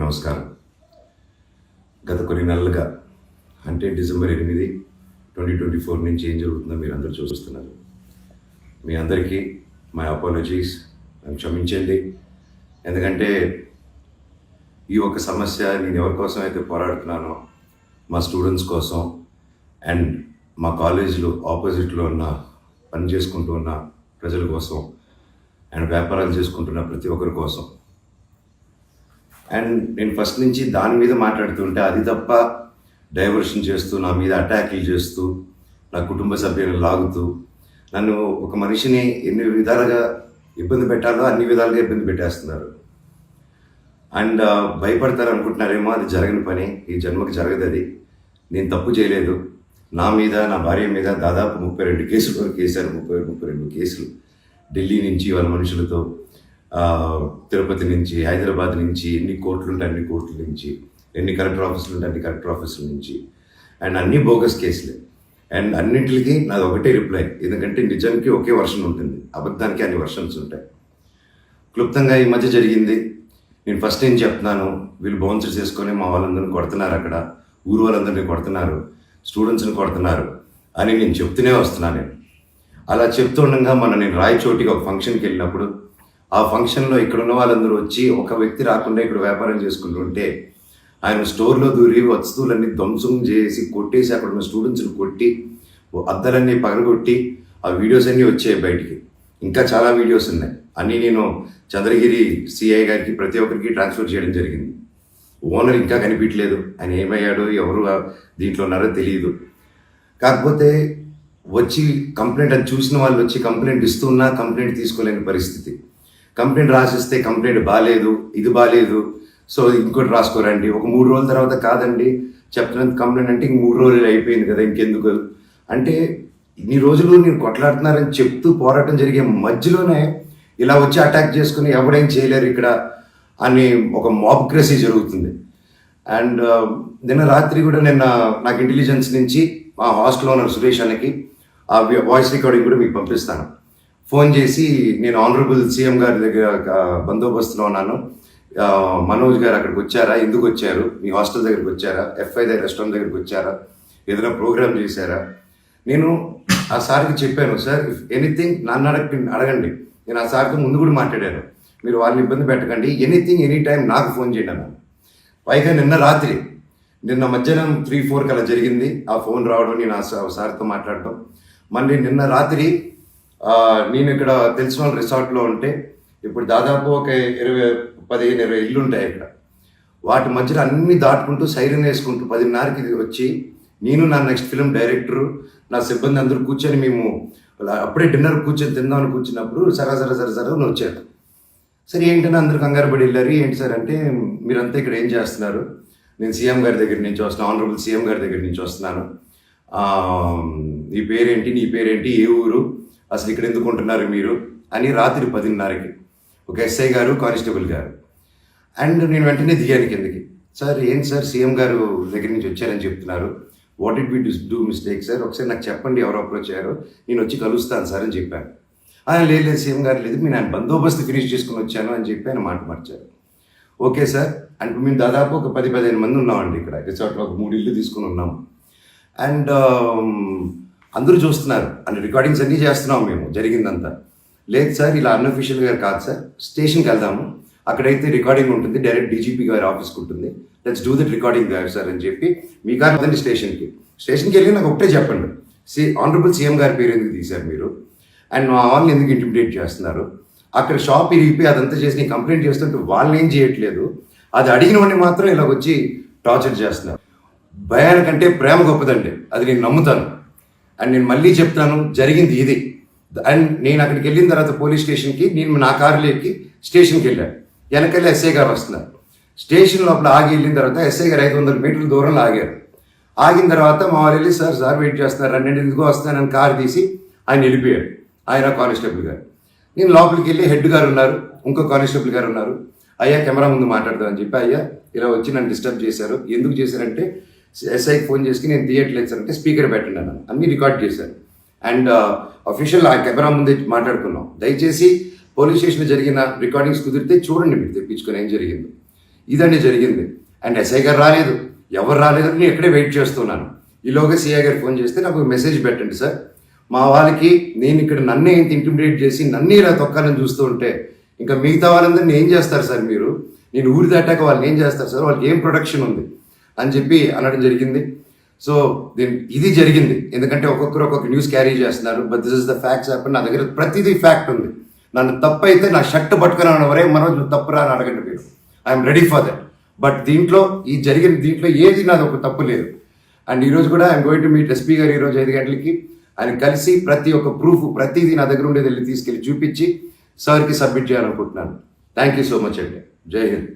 నమస్కారం. గత కొన్ని నెలలుగా అంటే డిసెంబర్ 8, 2024 నుంచి ఏం జరుగుతుందో మీరు అందరూ చూస్తున్నారు. మీ అందరికీ మై అపాలజీస్, నన్ను క్షమించండి. ఎందుకంటే ఈ ఒక సమస్య నేను ఎవరి కోసం అయితే పోరాడుతున్నానో మా స్టూడెంట్స్ కోసం అండ్ మా కాలేజీలో ఆపోజిట్లో ఉన్న పని చేసుకుంటూ ఉన్న ప్రజల కోసం అండ్ వ్యాపారాలు చేసుకుంటున్న ప్రతి ఒక్కరి కోసం. అండ్ నేను ఫస్ట్ నుంచి దాని మీద మాట్లాడుతుంటే అది తప్ప డైవర్షన్ చేస్తూ నా మీద అటాక్లు చేస్తూ నా కుటుంబ సభ్యులను లాగుతూ నన్ను ఒక మనిషిని ఎన్ని విధాలుగా ఇబ్బంది పెట్టాలో అన్ని విధాలుగా ఇబ్బంది పెట్టేస్తున్నారు. అండ్ భయపడతారు అనుకుంటున్నారేమో, అది జరగని పని, ఈ జన్మకి జరగదు. అది నేను తప్పు చేయలేదు. నా మీద, నా భార్య మీద దాదాపు 32 కేసుల వరకు వేశారు. 32 కేసులు ఢిల్లీ నుంచి వాళ్ళ మనుషులతో, తిరుపతి నుంచి, హైదరాబాద్ నుంచి, ఎన్ని కోర్టులు ఉంటే అన్ని కోర్టుల నుంచి, ఎన్ని కలెక్టర్ ఆఫీసులు ఉంటే అన్ని కలెక్టర్ ఆఫీసుల నుంచి, అండ్ అన్ని బోగస్ కేసులే. అండ్ అన్నింటికి నాది ఒకటే రిప్లై, ఎందుకంటే నిజానికి ఒకే వర్షన్ ఉంటుంది, అబద్ధానికి అన్ని వర్షన్స్ ఉంటాయి. క్లుప్తంగా ఈ మధ్య జరిగింది. నేను ఫస్ట్ ఏం చెప్తున్నాను, వీళ్ళు బౌన్సర్స్ చేసుకొని మా వాళ్ళందరినీ కొడుతున్నారు, అక్కడ ఊరు వాళ్ళందరినీ కొడుతున్నారు, స్టూడెంట్స్ని కొడుతున్నారు అని నేను చెప్తూనే వస్తున్నాను. నేను అలా చెప్తుండగా నేను రాయచోటికి ఒక ఫంక్షన్కి వెళ్ళినప్పుడు ఆ ఫంక్షన్లో ఇక్కడ ఉన్న వాళ్ళందరూ వచ్చి ఒక వ్యక్తి రాకుండా ఇక్కడ వ్యాపారం చేసుకుంటుంటే ఆయన స్టోర్లో దూరి వస్తువులన్నీ ధ్వంసం చేసి కొట్టేసి అక్కడ ఉన్న స్టూడెంట్స్ని కొట్టి అద్దాలన్నీ పగలగొట్టి ఆ వీడియోస్ అన్నీ వచ్చాయి బయటికి. ఇంకా చాలా వీడియోస్ ఉన్నాయి. అన్నీ నేను చంద్రగిరి సిఐ గారికి ప్రతి ఒక్కరికి ట్రాన్స్ఫర్ చేయడం జరిగింది. ఓనర్ ఇంకా కనిపించలేదు, ఆయన ఏమయ్యాడో ఎవరు దీంట్లో ఉన్నారో తెలియదు. కాకపోతే వచ్చి కంప్లైంట్ అది చూసిన వాళ్ళు వచ్చి కంప్లైంట్ ఇస్తున్నా కంప్లైంట్ తీసుకోలేని పరిస్థితి. కంప్లైంట్ రాసిస్తే కంప్లైంట్ బాగాలేదు, ఇది బాగాలేదు, సో ఇంకోటి రాసుకోరండి. ఒక 3 రోజుల తర్వాత కాదండి చెప్తున్నంత కంప్లైంట్ అంటే ఇంక 3 రోజులు అయిపోయింది కదా, ఇంకెందుకు అంటే ఇన్ని రోజులు నేను కొట్లాడుతున్నారని చెప్తూ పోరాటం జరిగే మధ్యలోనే ఇలా వచ్చి అటాక్ చేసుకుని ఎవడేం చేయలేరు ఇక్కడ అని ఒక మాబ్క్రసీ జరుగుతుంది. అండ్ నిన్న రాత్రి కూడా నాకు ఇంటెలిజెన్స్ నుంచి మా హాస్టల్లో ఉన్న సురేష్ అన్నకి ఆ వాయిస్ రికార్డింగ్ కూడా మీకు పంపిస్తాను. ఫోన్ చేసి నేను ఆనరబుల్ సీఎం గారి దగ్గర బందోబస్తులో ఉన్నాను, మనోజ్ గారు అక్కడికి వచ్చారా, ఎందుకు వచ్చారు, మీ హాస్టల్ దగ్గరికి వచ్చారా, ఎఫ్ఐ దగ్గర రెస్టారెంట్ దగ్గరికి వచ్చారా, ఏదైనా ప్రోగ్రామ్ చేశారా. నేను ఆ సార్కి చెప్పాను, సార్ ఇఫ్ ఎనీథింగ్ నన్ను అడగండి. నేను ఆ సార్తో ముందు కూడా మాట్లాడాను, మీరు వాళ్ళని ఇబ్బంది పెట్టకండి, ఎనీథింగ్ ఎనీ టైం నాకు ఫోన్ చేయండి అన్నాను. పైగా నిన్న మధ్యాహ్నం 3-4 అలా జరిగింది ఆ ఫోన్ రావడం, నేను ఆ సార్తో మాట్లాడటం. మళ్ళీ నిన్న రాత్రి నేను ఇక్కడ తెలిసిన వాళ్ళ రిసార్ట్లో ఉంటే ఇప్పుడు దాదాపు ఒక 15-20 ఇల్లు ఉంటాయి ఇక్కడ. వాటి మధ్యలో అన్నీ దాటుకుంటూ సైరన్ వేసుకుంటూ 10:30కి వచ్చి నేను, నా నెక్స్ట్ ఫిలిం డైరెక్టరు, నా సిబ్బంది అందరూ కూర్చొని మేము అప్పుడే డిన్నర్ కూర్చొని తిందామని కూర్చున్నప్పుడు సరే వచ్చారు. సరే ఏంటంటే అందరూ కంగారు పడి వెళ్ళారు. ఏంటి సార్ అంటే, మీరంతా ఇక్కడ ఏం చేస్తున్నారు, నేను సీఎం గారి దగ్గర నుంచి వస్తున్నాను, ఆనరబుల్ సీఎం గారి దగ్గర నుంచి వస్తున్నాను, నీ పేరేంటి, ఏ ఊరు, అసలు ఇక్కడ ఎందుకు ఉంటున్నారు మీరు అని రాత్రి 10:30కి ఒక ఎస్ఐ గారు, కానిస్టేబుల్ గారు. అండ్ నేను వెంటనే దిగాను కిందకి. సార్ ఏంటి సార్ సీఎం గారు దగ్గర నుంచి వచ్చారని చెప్తున్నారు, what did we do mistake sir, ఒకసారి నాకు చెప్పండి ఎవరు అప్రోచ్ అయ్యారో, నేను వచ్చి కలుస్తాను సార్ అని చెప్పాను. ఆయన లేదు సీఎం గారు లేదు, నేను బందోబస్తు ఫినిష్ చేసుకుని వచ్చాను అని చెప్పి ఆయన మాట మార్చారు. ఓకే సార్ అంటే మేము దాదాపు ఒక 10-15 మంది ఉన్నామండి ఇక్కడ రిసార్ట్లో, ఒక 3 ఇల్లు తీసుకుని ఉన్నాము. అండ్ అందరూ చూస్తున్నారు, అన్ని రికార్డింగ్స్ అన్నీ చేస్తున్నాము మేము జరిగిందంతా. లేదు సార్ ఇలా అన్అఫీషియల్గా కాదు సార్, స్టేషన్కి వెళ్దాము, అక్కడైతే రికార్డింగ్ ఉంటుంది, డైరెక్ట్ డీజీపీ గారి ఆఫీస్కి ఉంటుంది, లెట్స్ డూ దట్ రికార్డింగ్ గారు సార్ అని చెప్పి మీ కారు వద్దండి స్టేషన్కి వెళ్ళి నాకు ఒకటే చెప్పండి, ఆనరబుల్ సీఎం గారి పేరు ఎందుకు తీశారు మీరు, అండ్ మా వాళ్ళని ఎందుకు ఇంటిమిడేట్ చేస్తున్నారు, అక్కడ షాప్ ఇరిగిపోయి అదంతా చేసి నేను కంప్లైంట్ చేస్తుంటే వాళ్ళని ఏం చేయట్లేదు, అది అడిగిన వాడిని మాత్రం ఇలా వచ్చి టార్చర్ చేస్తున్నారు. భయానికంటే ప్రేమ గొప్పదండి, అది నేను నమ్ముతాను. అండ్ నేను మళ్ళీ చెప్తాను, జరిగింది ఇది. అండ్ నేను అక్కడికి వెళ్ళిన తర్వాత పోలీస్ స్టేషన్కి నేను నా కారులో ఎక్కి స్టేషన్కి వెళ్ళాను. వెనకెళ్ళి ఎస్ఐ గారు వస్తున్నారు. స్టేషన్ లోపల ఆగి వెళ్ళిన తర్వాత ఎస్ఐ గారు 500 మీటర్ల దూరంలో ఆగారు. ఆగిన తర్వాత మా వాళ్ళు వెళ్ళి సార్ వెయిట్ చేస్తున్నారు, నేను ఎందుకు వస్తున్నానని కారు తీసి ఆయన వెళ్ళిపోయాడు, ఆయన కానిస్టేబుల్ గారు. నేను లోపలికి వెళ్ళి హెడ్ గారు ఉన్నారు, ఇంకో కానిస్టేబుల్ గారు ఉన్నారు. అయ్యా కెమెరా ముందు మాట్లాడదామని చెప్పి, అయ్యా ఇలా వచ్చి నన్ను డిస్టర్బ్ చేశారు, ఎందుకు చేశారంటే ఎస్ఐకి ఫోన్ చేసి నేను తీయట్లేదు సార్ అంటే స్పీకర్ పెట్టండి అన్నాను, అన్నీ రికార్డ్ చేశారు. అండ్ అఫీషియల్ ఆ కెమెరా ముందే మాట్లాడుకున్నాం. దయచేసి పోలీస్ స్టేషన్లో జరిగిన రికార్డింగ్స్ కుదిరితే చూడండి, మీరు తెప్పించుకొని ఏం జరిగిందో. ఇదండి జరిగింది. అండ్ ఎస్ఐ గారు రాలేదు, ఎవరు రాలేదు, నేను ఎక్కడే వెయిట్ చేస్తున్నాను. ఈలోగా సిఐ గారు ఫోన్ చేస్తే నాకు మెసేజ్ పెట్టండి సార్, మా వాళ్ళకి నేను ఇక్కడ నన్నే ఇంత ఇంటిమిడేట్ చేసి నన్నే ఇలా తొక్కాలని చూస్తూ ఉంటే ఇంకా మిగతా వాళ్ళందరినీ ఏం చేస్తారు సార్ మీరు, నేను ఊరి దాటాక వాళ్ళని ఏం చేస్తారు సార్, వాళ్ళకి ఏం ప్రొటెక్షన్ ఉంది అని చెప్పి అనడం జరిగింది. సో ఇది జరిగింది, ఎందుకంటే ఒక్కొక్కరు ఒక్కొక్క న్యూస్ క్యారీ చేస్తున్నారు. But this is the facts happen. నా దగ్గర ప్రతిదీ ఫ్యాక్ట్ ఉంది. నన్ను తప్పు అయితే నా షర్ట్ పట్టుకుని వరే మనోజ్ నువ్వు తప్పురా అని అడగండి మీరు, I'm ready for that. But దీంట్లో దీంట్లో ఏది నాది ఒక తప్పు లేదు. అండ్ ఈరోజు కూడా I'm going to meet SP గారు ఈరోజు 5 గంటలకి. ఆయన కలిసి ప్రతి ఒక్క ప్రూఫ్ ప్రతిదీ నా దగ్గర ఉండేది వెళ్ళి తీసుకెళ్ళి చూపించి సార్కి సబ్మిట్ చేయాలనుకుంటున్నాను. థ్యాంక్ యూ సో మచ్ అండి. జై హింద్.